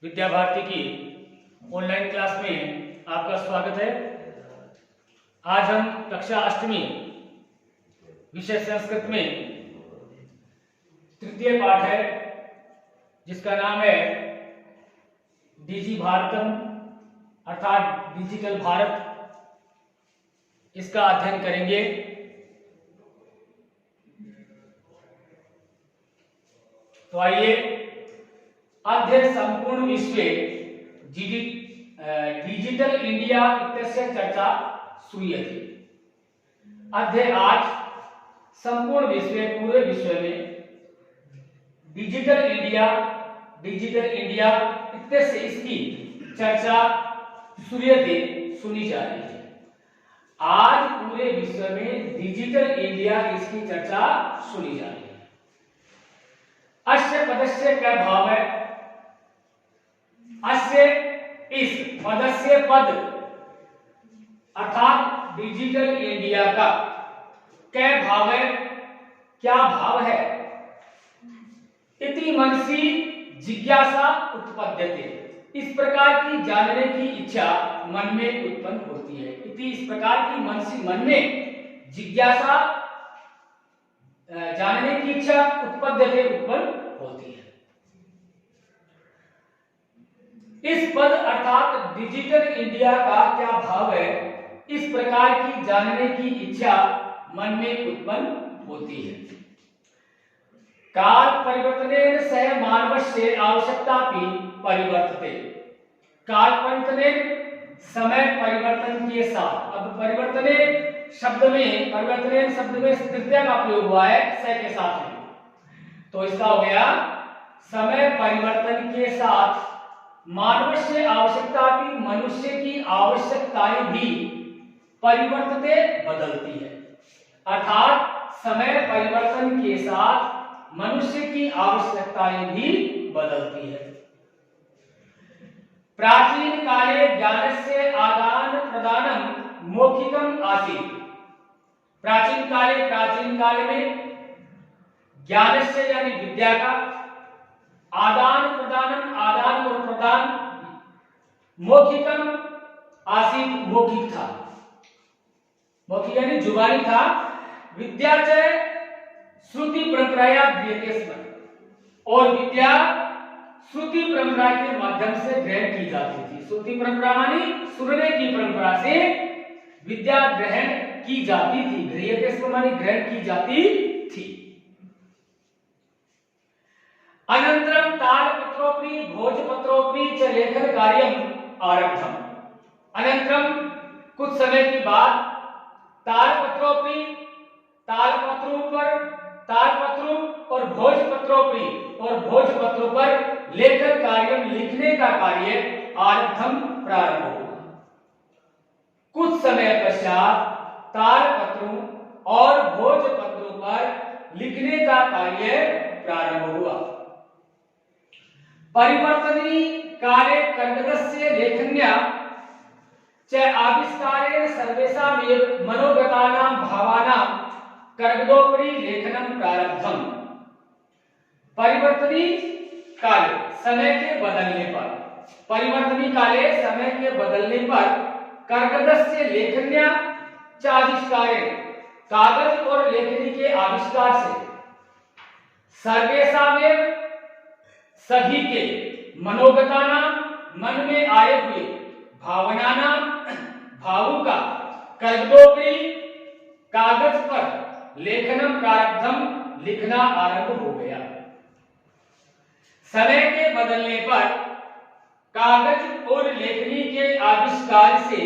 विद्या भारती की online class में आपका स्वागत है। आज हम कक्षा 8वीं विषय संस्कृत में तृतीय पाठ है जिसका नाम है डिजी भारतम अर्थात डिजिटल भारत। इसका अध्ययन करेंगे। तो आइए, अद्य संपूर्ण विश्व डिजिटल इंडिया इत्यस्य चर्चा श्रूयते। अद्य आज संपूर्ण विश्व पूरे विश्व में डिजिटल इंडिया इत्यस्य इसकी चर्चा श्रूयते सुनी जा रही है। आज पूरे विश्व में डिजिटल इंडिया इसकी चर्चा सुनी जा रही है। अस्य पदस्य क्या भाव है? अस्य इस पदस्य पद अर्थात डिजिटल इंडिया का क्या भाव है, क्या भाव है? इति मनसि जिज्ञासा उत्पद्यते, इस प्रकार की जानने की इच्छा मन में उत्पन्न होती है। इति इस प्रकार की मन में जिज्ञासा जानने की इच्छा उत्पद्यते उत्पन्न होती है। इस पद अर्थात डिजिटल इंडिया का क्या भाव है, इस प्रकार की जानने की इच्छा मन में उत्पन्न होती है। काल परिवर्तनेन सह मानवस्य आवश्यकतापि परिवर्तते। काल परिवर्तनेन समय परिवर्तन के साथ, अब परिवर्तने शब्द में तृतीया का प्रयोग हुआ है सह के साथ में, तो इसका हो गया समय परिवर्तन के साथ मानवस्य आवश्यकता भी, मनुष्य की आवश्यकताएं भी परिवर्तते बदलती है। अर्थात समय परिवर्तन के साथ मनुष्य की आवश्यकताएं भी बदलती है। प्राचीन काले ज्ञानस्य आदान प्रदानम मौखिकम आसीत्। प्राचीन काले में ज्ञानस्य यानी विद्या का आदान और प्रदान मौखिकम आसीत्, मौखिक था। मौखिक यानी जुबानी था। विद्या च श्रुति परंपराया दीयते स्म, और विद्या श्रुति परंपरा के माध्यम से ग्रहण की जाती थी। श्रुति परंपरा मानी सुनने की परंपरा से विद्या ग्रहण की जाती थी। गृह्यते स्म मानी ग्रहण की जाती थी। अनंतरम तालपत्रोपरि भोजपत्रोपरि च लेखन कार्यम आरब्धम। अनंतरम कुछ समय के बाद तालपत्रोपरि, तालपत्रों और भोजपत्रों पर लेखन कार्यम, लिखने का कार्य आरब्धम प्रारंभ हुआ। कुछ समय पश्चात तालपत्रों और भोजपत्रों पर लिखने का कार्य प्रारंभ हुआ। परिवर्तनी काले कर्गदस्य लेखन्या च आविष्कारेण सर्वेषामेव मनोगतानां भावानां कर्गदोपरि लेखनं प्रारब्धम। परिवर्तनी काले समय के बदलने पर, परिवर्तनी काले समय के बदलने पर कर्गदस्य लेखन्या च आविष्कारेण, कागज और लेखनी के आविष्कार से सर्वेषामेव सभी के, मनोगतानां मन में आए हुए, भावनानां भावों का, कर्गदोपरि कागज पर लेखनम प्रारब्धम लिखना आरंभ हो गया। समय के बदलने पर कागज और लेखनी के आविष्कार से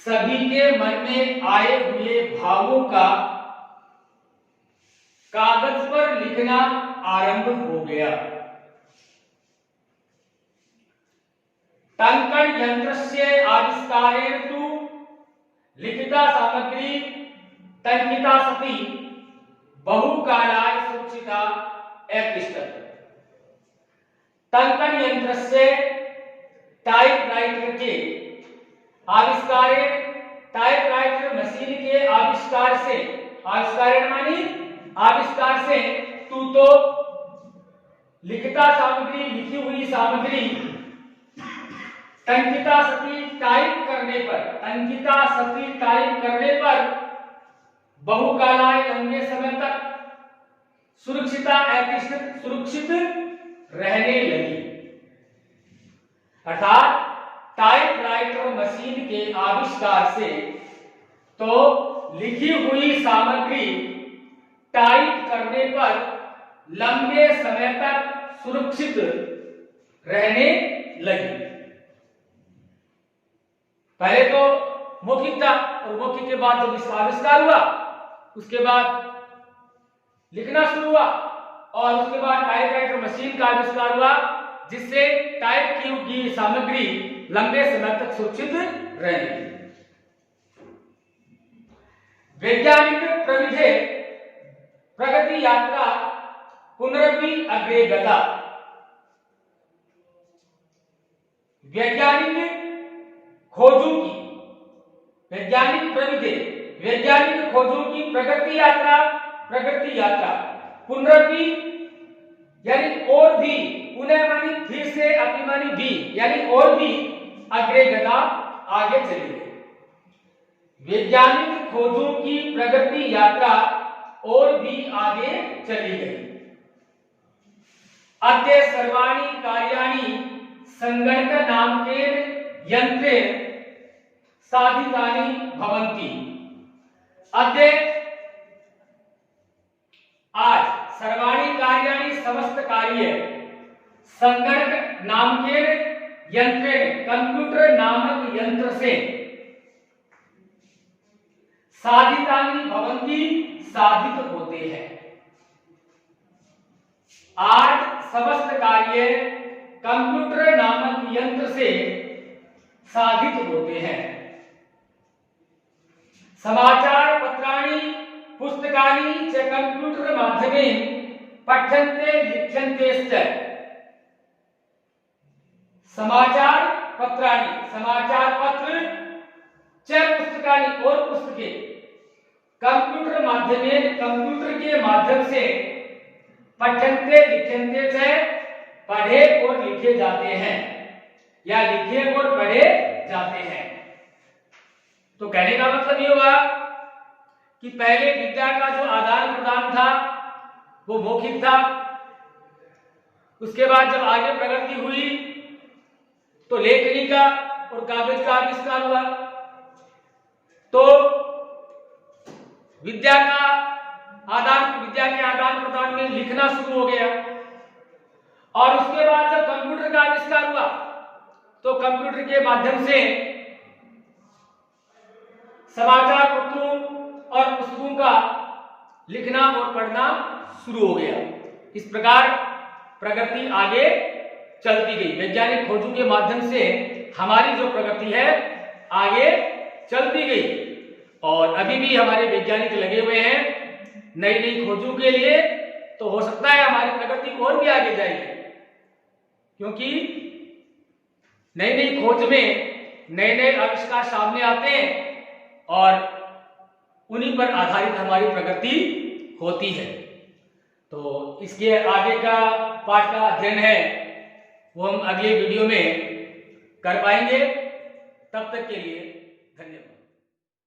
सभी के मन में आए हुए भावों का कागज पर लिखना आरंभ हो गया। टंकन यंत्रस्य आविष्कारेण तु लिखिता सामग्री टंकिता सती बहुकालाय सुरक्षिता अतिष्ठत्। टंकन यंत्रस्य टाइपराइटर के आविष्कारेण, टाइपराइटर मशीन के आविष्कार से, आविष्कारेण मानी आविष्कार से, तू तो लिखिता सामग्री, लिखी हुई सामग्री टंकिता सती टाइप करने पर बहुकालाय लंबे समय तक सुरक्षित रहने लगी। अर्थात टाइपराइटर मशीन के आविष्कार से तो लिखी हुई सामग्री टाइप करने पर लंबे समय तक सुरक्षित रहने लगी। पहले तो मौखिक था और मौखिक के बाद जब इसका आविष्कार हुआ उसके बाद लिखना शुरू हुआ और उसके बाद टाइपराइटर मशीन का आविष्कार हुआ जिससे टाइप की गई सामग्री लंबे समय तक सुरक्षित रहेगी। वैज्ञानिक प्रविधि प्रगति यात्रा पुनरपि अग्रे गता। वैज्ञानिक खोजों की प्रगति यात्रा पुनरपि यानी और भी, पुनः मानी फिर से, अपि मानी भी, यानी और भी, अग्रे गता आगे चली गई। वैज्ञानिक खोजों की प्रगति यात्रा और भी आगे चली गई। अद्य सर्वाणि कार्याणि संगणक नामकेन यंत्रेण साधितानि भवन्ति। अद्य आज सर्वाणि कार्याणि समस्त कार्य संगणक नामकेन यंत्रेण कंप्यूटर नामक यंत्र से साधितानि भवन्ति साधित होते हैं। आज समस्त कार्य कंप्यूटर नामक यंत्र से साधित होते हैं। समाचार पत्राणि पुस्तकानि च कंप्यूटर माध्यमेन पठ्यन्ते लिख्यन्तेश्च। समाचार पत्र च पुस्तकानि और पुस्तकें कंप्यूटर माध्यमेन कंप्यूटर के माध्यम से पठ्यन्ते लिख्यन्ते च पढ़े और लिखे जाते हैं या लिखे और पढ़े जाते हैं। तो कहने का मतलब ये हुआ कि पहले विद्या का जो आदान प्रदान था वो मौखिक था। उसके बाद जब आगे प्रगति हुई तो लेखनी का और कागज का आविष्कार हुआ तो विद्या के आदान प्रदान में लिखना शुरू हो गया। और उसके बाद जब कंप्यूटर का आविष्कार हुआ तो कंप्यूटर के माध्यम से समाचार पत्रों और पुस्तकों का लिखना और पढ़ना शुरू हो गया। इस प्रकार प्रगति आगे चलती गई। वैज्ञानिक खोजों के माध्यम से हमारी जो प्रगति है आगे चलती गई और अभी भी हमारे वैज्ञानिक लगे हुए हैं नई नई खोजों के लिए। तो हो सकता है हमारी प्रगति और भी आगे जाएगी क्योंकि नई नई खोज में नए नए आविष्कार सामने आते हैं और उन्हीं पर आधारित हमारी प्रगति होती है। तो इसके आगे का पाठ का अध्ययन है वो हम अगले वीडियो में कर पाएंगे। तब तक के लिए धन्यवाद।